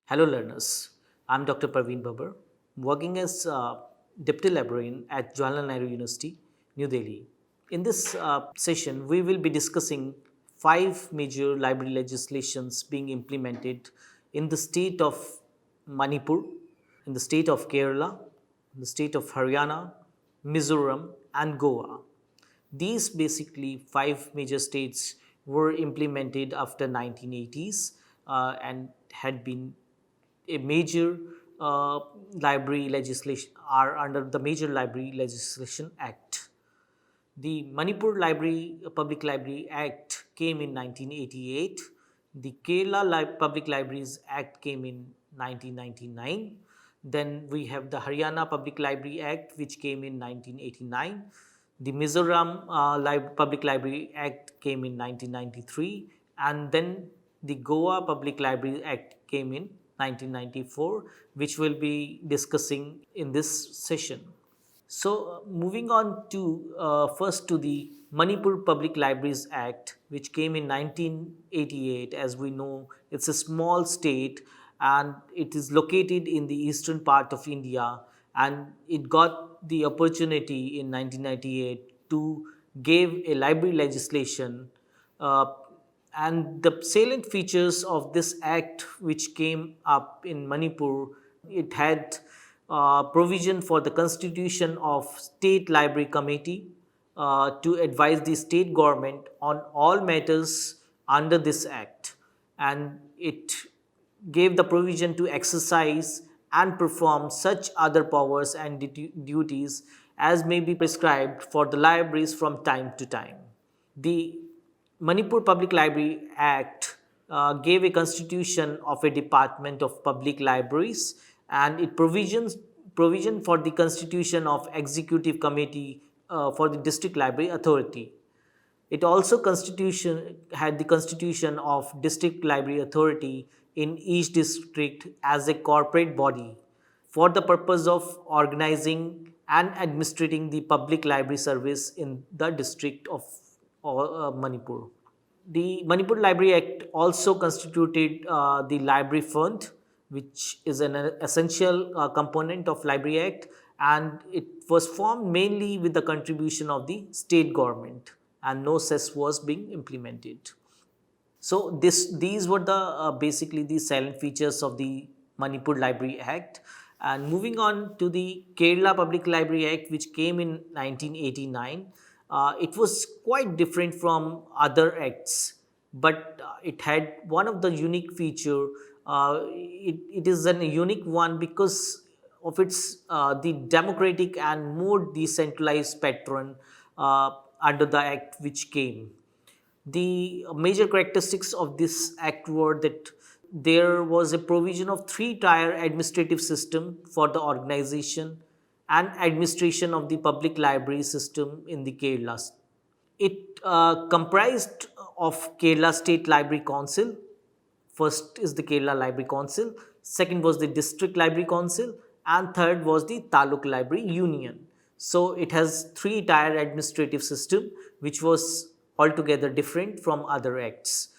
Hello learners, I'm Dr. Parveen Babar, working as Deputy Librarian at Jawaharlal Nehru University, New Delhi. In this session, we will be discussing five major library legislations being implemented in the state of Manipur, in the state of Kerala, in the state of Haryana, Mizoram, and Goa. These basically five major states were implemented after 1980s and had been a major library legislation are under the Major Library Legislation Act. The Manipur Public Library Act came in 1988. The Public Libraries Act came in 1999. Then we have the Haryana Public Library Act, which came in 1989. The Mizoram Public Library Act came in 1993. And then the Goa Public Library Act came in 1994, which we'll be discussing in this session. So, moving on to first to the Manipur Public Libraries Act, which came in 1988. As we know, it's a small state and it is located in the eastern part of India, and it got the opportunity in 1998 to give a library legislation. Uh, and the salient features of this act, which came up in Manipur, it had provision for the constitution of State Library Committee to advise the state government on all matters under this act, and it gave the provision to exercise and perform such other powers and duties as may be prescribed for the libraries from time to time. The Manipur Public Library Act gave a constitution of a Department of Public Libraries, and it provision for the constitution of Executive Committee for the District Library Authority. It also constitution had the constitution of District Library Authority in each district as a corporate body for the purpose of organizing and administrating the public library service in the district of Manipur. The Manipur Library Act also constituted the Library Fund, which is an essential component of Library Act, and it was formed mainly with the contribution of the state government, and no cess was being implemented. So these were the basically the silent features of the Manipur Library Act. And moving on to the Kerala Public Library Act, which came in 1989, it was quite different from other acts, but it had one of the unique feature. It is a unique one because of its the democratic and more decentralized pattern under the act which came. The major characteristics of this act were that there was a provision of three-tier administrative system for the organization and administration of the public library system in the Kerala. It comprised of Kerala State Library Council. First is the Kerala Library Council, second was the District Library Council, and third was the Taluk Library Union. So it has three-tier administrative system, which was altogether different from other acts.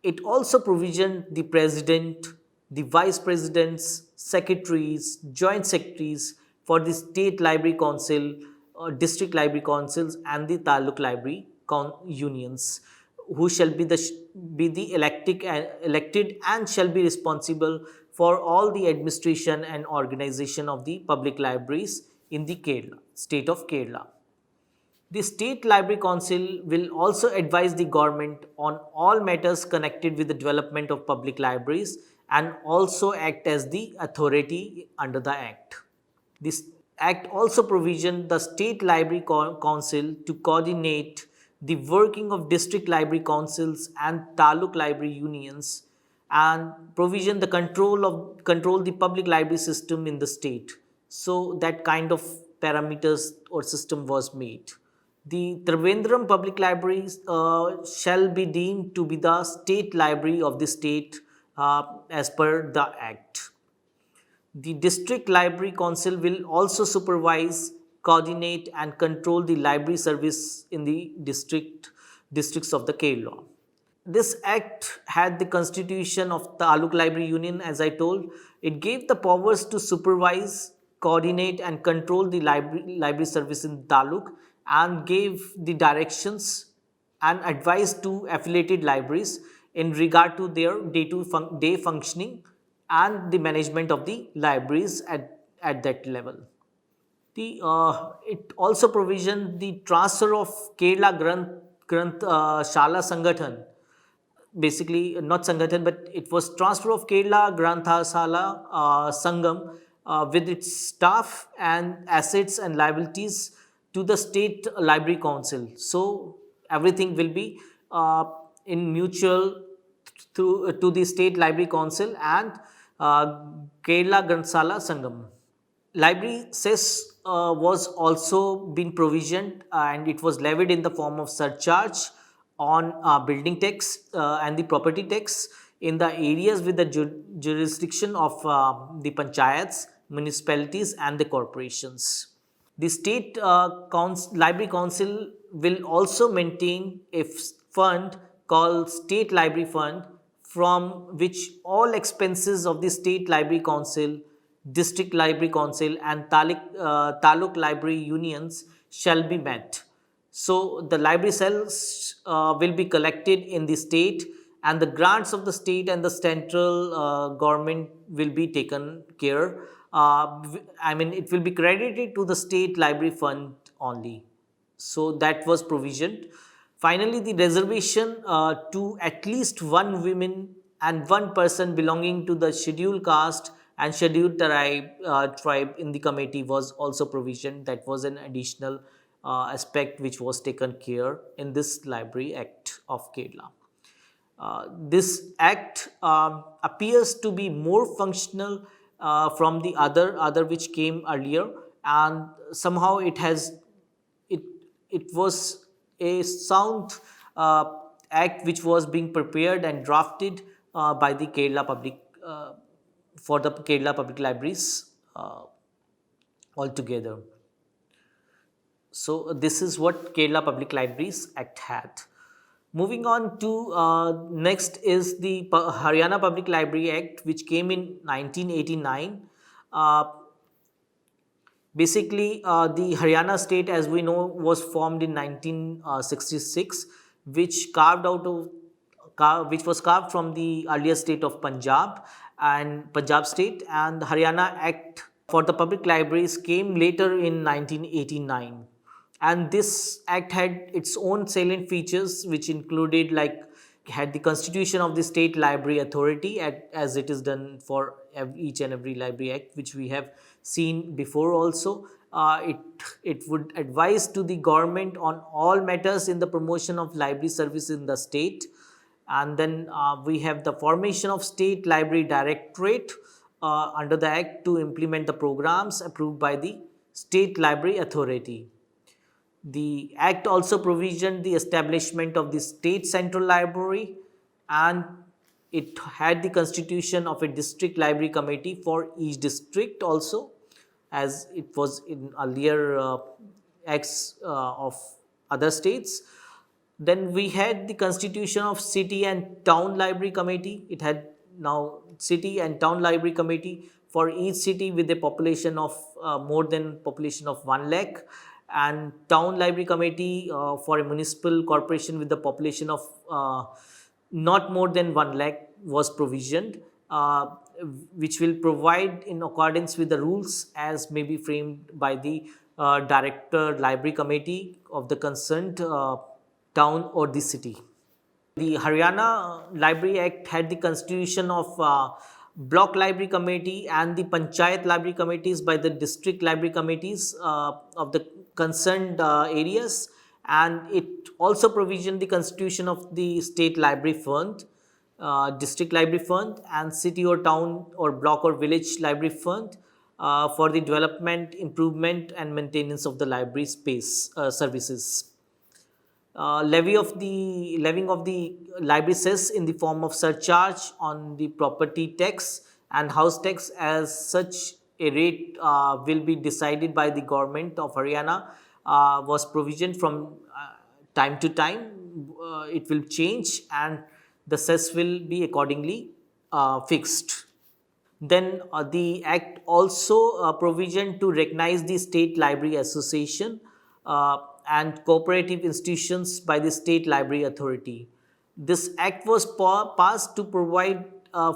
It also provisioned the president, the vice presidents, secretaries, joint secretaries for the state library council, district library councils, and the taluk library unions, who shall be the elected and shall be responsible for all the administration and organization of the public libraries in the Kerala, state of Kerala. The State Library Council will also advise the government on all matters connected with the development of public libraries and also act as the authority under the Act. This Act also provisioned the State Library Council to coordinate the working of district library councils and taluk library unions, and provision the control the public library system in the state. So that kind of parameters or system was made. The Trivandrum Public Libraries shall be deemed to be the state library of the state as per the Act. The District Library Council will also supervise, coordinate, and control the library service in the districts of the Kerala. This act had the constitution of the Taluk Library Union, as I told. It gave the powers to supervise, coordinate, and control the library service in Taluk, and gave the directions and advice to affiliated libraries in regard to their day functioning and the management of the libraries at that level. It also provisioned the transfer of Kerala Granth Shala Sangathan, basically not Sangathan, but it was transfer of Kerala Granthasala Sangam with its staff and assets and liabilities to the State Library Council. So everything will be in mutual through to the State Library Council and Kerala Granthasala Sangam. Library cess was also been provisioned and it was levied in the form of surcharge on building tax and the property tax in the areas with the jurisdiction of the panchayats, municipalities and the corporations. The state library council will also maintain a fund called State Library Fund, from which all expenses of the State Library Council, District Library Council, and Taluk Library Unions shall be met. So the library cells will be collected in the state, and the grants of the state and the central government will be taken care. I mean, it will be credited to the state library fund only. So that was provisioned. Finally, the reservation to at least one woman and one person belonging to the scheduled caste and scheduled tribe in the committee was also provisioned. That was an additional aspect which was taken care in this Library Act of Kerala. This act appears to be more functional from the other which came earlier, and somehow it it was a sound act which was being prepared and drafted by the Kerala public for the Kerala public libraries altogether. So this is what Kerala Public Libraries Act had. Moving on to next is the Haryana Public Library Act, which came in 1989. Uh, Basically, the Haryana state, as we know, was formed in 1966, which which was carved from the earlier state of Punjab and Punjab state, and the Haryana Act for the public libraries came later in 1989. And this act had its own salient features, which included like had the constitution of the state library authority as it is done for each and every library act which we have seen before also. It would advise to the government on all matters in the promotion of library service in the state. And then we have the formation of state library directorate under the act to implement the programs approved by the state library authority. The Act also provisioned the establishment of the State Central Library, and it had the constitution of a district library committee for each district also, as it was in earlier acts of other states. Then we had the constitution of city and town library committee. It had now city and town library committee for each city with a population of more than population of 1 lakh, and town library committee for a municipal corporation with the population of not more than 1 lakh was provisioned, which will provide in accordance with the rules as may be framed by the director library committee of the concerned town or the city. The Haryana Library Act had the constitution of block library committee and the panchayat library committees by the district library committees of the concerned areas, and it also provisioned the constitution of the state library fund, district library fund, and city or town or block or village library fund for the development, improvement, and maintenance of the library space services. Levying of the library cess in the form of surcharge on the property tax and house tax. As such a rate will be decided by the government of Haryana was provisioned from time to time. It will change, and the cess will be accordingly fixed. Then the Act also provision to recognize the State Library Association and cooperative institutions by the State Library Authority. This Act was passed to provide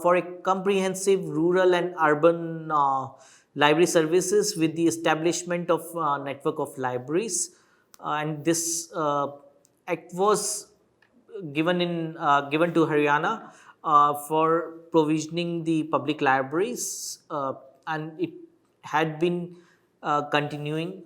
for a comprehensive rural and urban library services with the establishment of network of libraries. And this Act was given to Haryana for provisioning the public libraries, and it had been continuing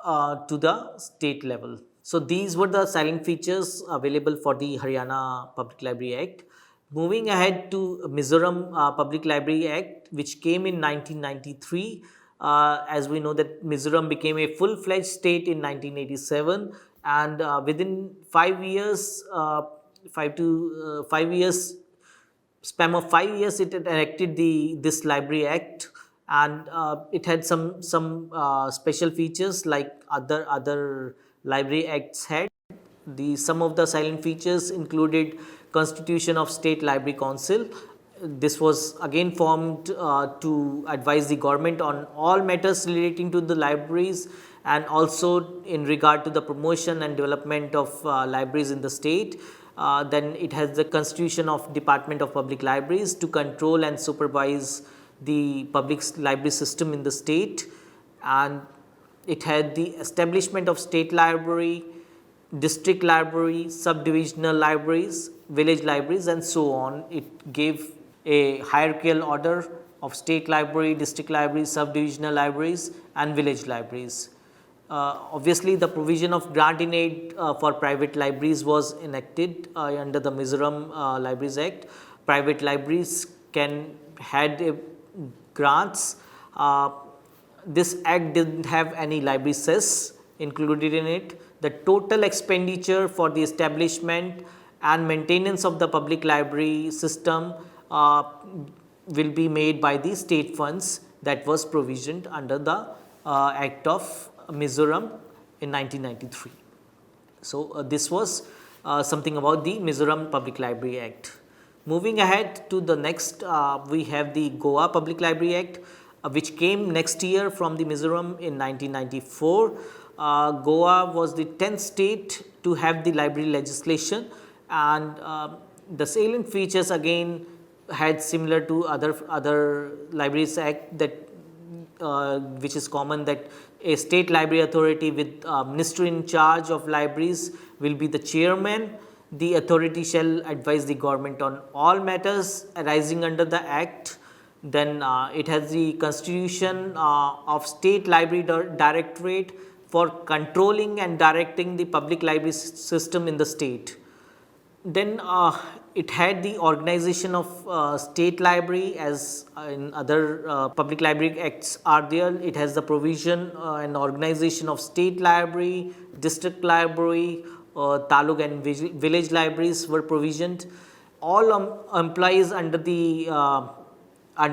to the state level. So these were the silent features available for the Haryana Public Library Act. Moving ahead to Mizoram Public Library Act, which came in 1993. As we know that Mizoram became a full-fledged state in 1987, and within 5 years, 5 years span of 5 years, it had enacted this Library Act, and it had some special features like other library acts had. Some of the silent features included constitution of State Library Council. This was again formed to advise the government on all matters relating to the libraries, and also in regard to the promotion and development of libraries in the state. Then it has the constitution of Department of Public Libraries to control and supervise the public library system in the state, and it had the establishment of state library, district library, subdivisional libraries, village libraries, and so on. It gave a hierarchical order of state library, district libraries, subdivisional libraries, and village libraries. Obviously, the provision of grant in aid for private libraries was enacted under the Mizoram Libraries Act. Private libraries had grants. This act didn't have any library cess included in it. The total expenditure for the establishment and maintenance of the public library system will be made by the state funds that was provisioned under the Act of Mizoram in 1993. So this was something about the Mizoram Public Library Act. Moving ahead to the next, we have the Goa Public Library Act, which came next year from the Mizoram in 1994. Goa was the 10th state to have the library legislation, and the salient features again had similar to other libraries act, that which is common, that a state library authority with minister in charge of libraries will be the chairman. The authority shall advise the government on all matters arising under the act. Then it has the constitution of State Library Directorate for controlling and directing the public library system in the state. Then it had the organization of state library, as in other public library acts are there. It has the provision and organization of state library, district library, taluk and village libraries were provisioned. All employees under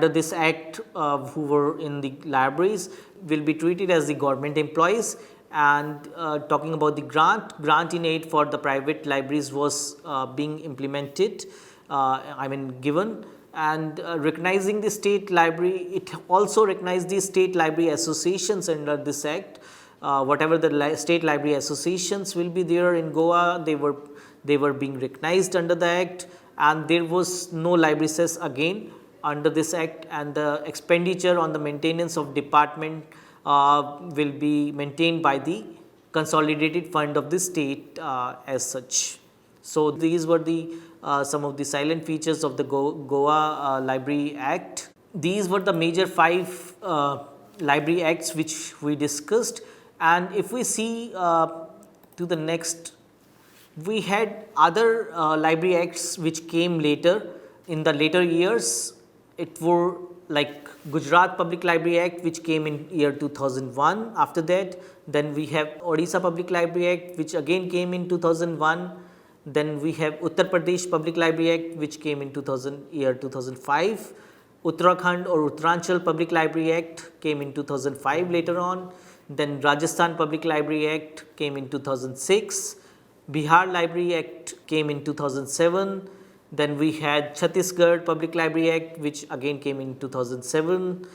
this act who were in the libraries will be treated as the government employees. And talking about the grant in aid for the private libraries was being implemented, given, and recognizing the state library. It also recognized the state library associations under this act. Whatever the state library associations will be there in Goa, they were being recognized under the act, and there was no library cess again under this act, and the expenditure on the maintenance of department will be maintained by the consolidated fund of the state as such. So these were the some of the silent features of the Goa Library Act. These were the major 5 library acts which we discussed, and if we see to the next, we had other library acts which came later in the later years. It were like Gujarat Public Library Act, which came in year 2001. After that, then we have Odisha Public Library Act, which again came in 2001. Then we have Uttar Pradesh Public Library Act, which came in year 2005. Uttarakhand or Uttaranchal Public Library Act came in 2005 later on. Then Rajasthan Public Library Act came in 2006. Bihar Library Act came in 2007. Then we had Chhattisgarh Public Library Act, which again came in 2007.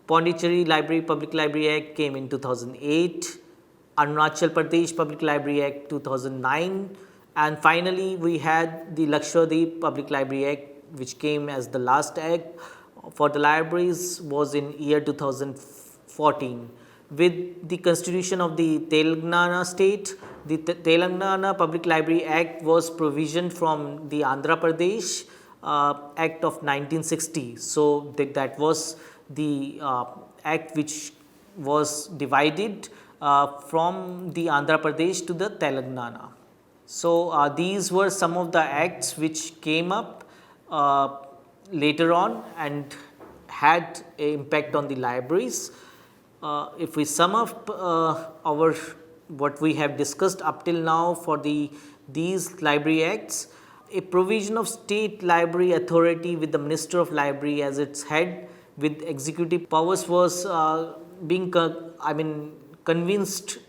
Pondicherry Library Public Library Act came in 2008. Arunachal Pradesh Public Library Act 2009, and finally we had the Lakshadweep Public Library Act, which came as the last act for the libraries was in year 2014. With the constitution of the Telangana state, the Telangana Public Library Act was provisioned from the Andhra Pradesh Act of 1960. So that was the act which was divided from the Andhra Pradesh to the Telangana. So these were some of the acts which came up later on and had an impact on the libraries. If we sum up our what we have discussed up till now for these library acts, a provision of state library authority with the Minister of Library as its head with executive powers was being convinced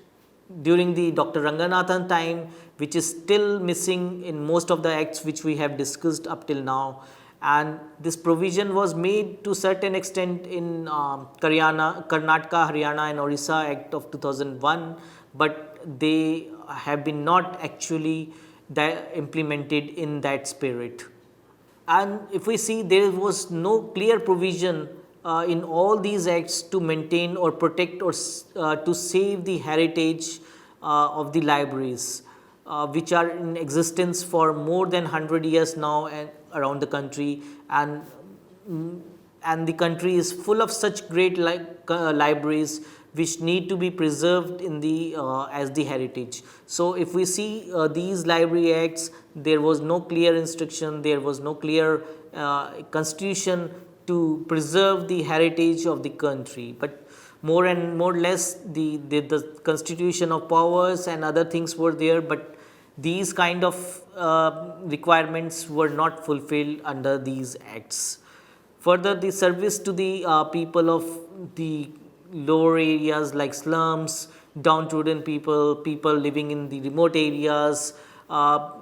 during the Dr. Ranganathan time, which is still missing in most of the acts which we have discussed up till now. And this provision was made to certain extent in Karnataka, Haryana and Orissa Act of 2001, but they have been not actually implemented in that spirit. And if we see, there was no clear provision in all these acts to maintain or protect or to save the heritage of the libraries, which are in existence for more than 100 years now and around the country, and the country is full of such great libraries which need to be preserved in the as the heritage. So if we see these library acts, there was no clear instruction, there was no clear constitution to preserve the heritage of the country, but more and more less the constitution of powers and other things were there, but these kind of requirements were not fulfilled under these acts. Further, the service to the people of the lower areas like slums, downtrodden people, people living in the remote areas,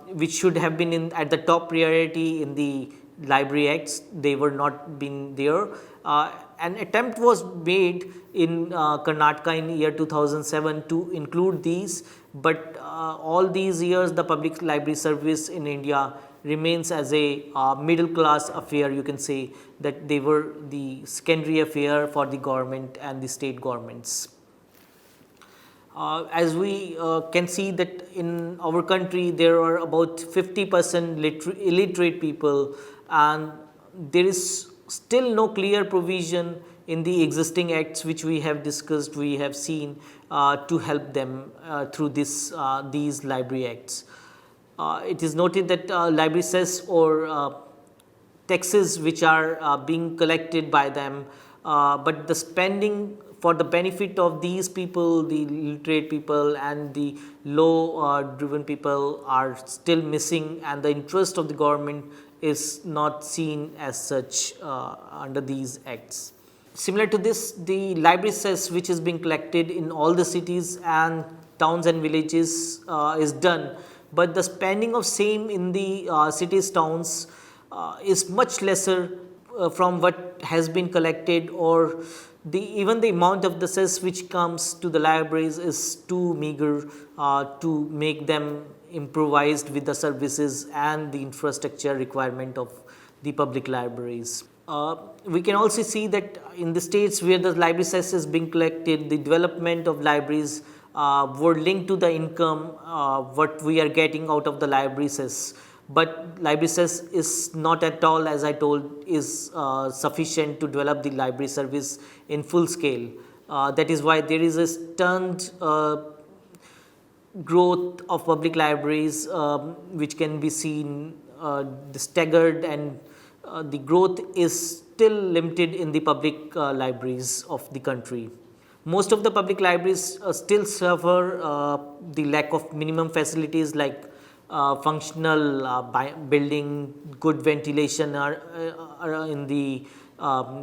which should have been at the top priority in the library acts, they were not been there. An attempt was made in Karnataka in year 2007 to include these, but all these years the public library service in India remains as a middle class affair. You can say that they were the secondary affair for the government and the state governments. As we can see that in our country there are about 50% illiterate people, and there is still no clear provision in the existing acts which we have discussed, we have seen to help them through these library acts. It is noted that library cess or taxes which are being collected by them, but the spending for the benefit of these people, the illiterate people and the low driven people, are still missing, and the interest of the government is not seen as such under these acts. Similar to this, the library cess which is being collected in all the cities and towns and villages is done, but the spending of same in the cities, towns is much lesser from what has been collected, or even the amount of the cess which comes to the libraries is too meager to make them improvised with the services and the infrastructure requirement of the public libraries. We can also see that in the states where the library cess is being collected, the development of libraries were linked to the income what we are getting out of the library cess. But library cess is not at all, as I told, is sufficient to develop the library service in full scale. That is why there is a stunned growth of public libraries which can be seen staggered, and the growth is still limited in the public libraries of the country. Most of the public libraries still suffer the lack of minimum facilities like functional building, good ventilation in the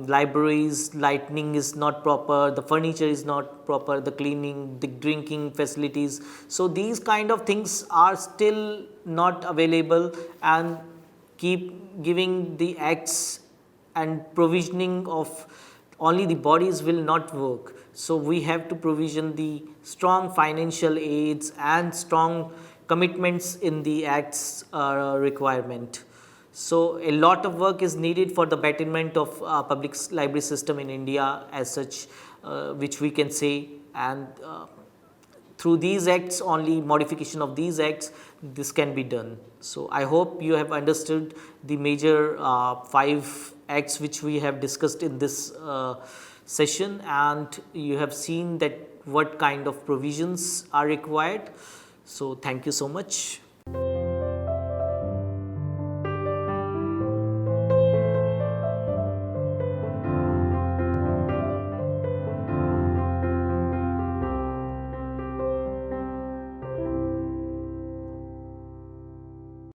libraries, lighting is not proper, the furniture is not proper, the cleaning, the drinking facilities. So these kind of things are still not available, and keep giving the acts and provisioning of only the bodies will not work. So we have to provision the strong financial aids and strong commitments in the acts requirement. So a lot of work is needed for the betterment of public library system in India as such, which we can say, and through these acts, only modification of these acts, this can be done. So I hope you have understood the major 5 acts which we have discussed in this session, and you have seen that what kind of provisions are required. So thank you so much.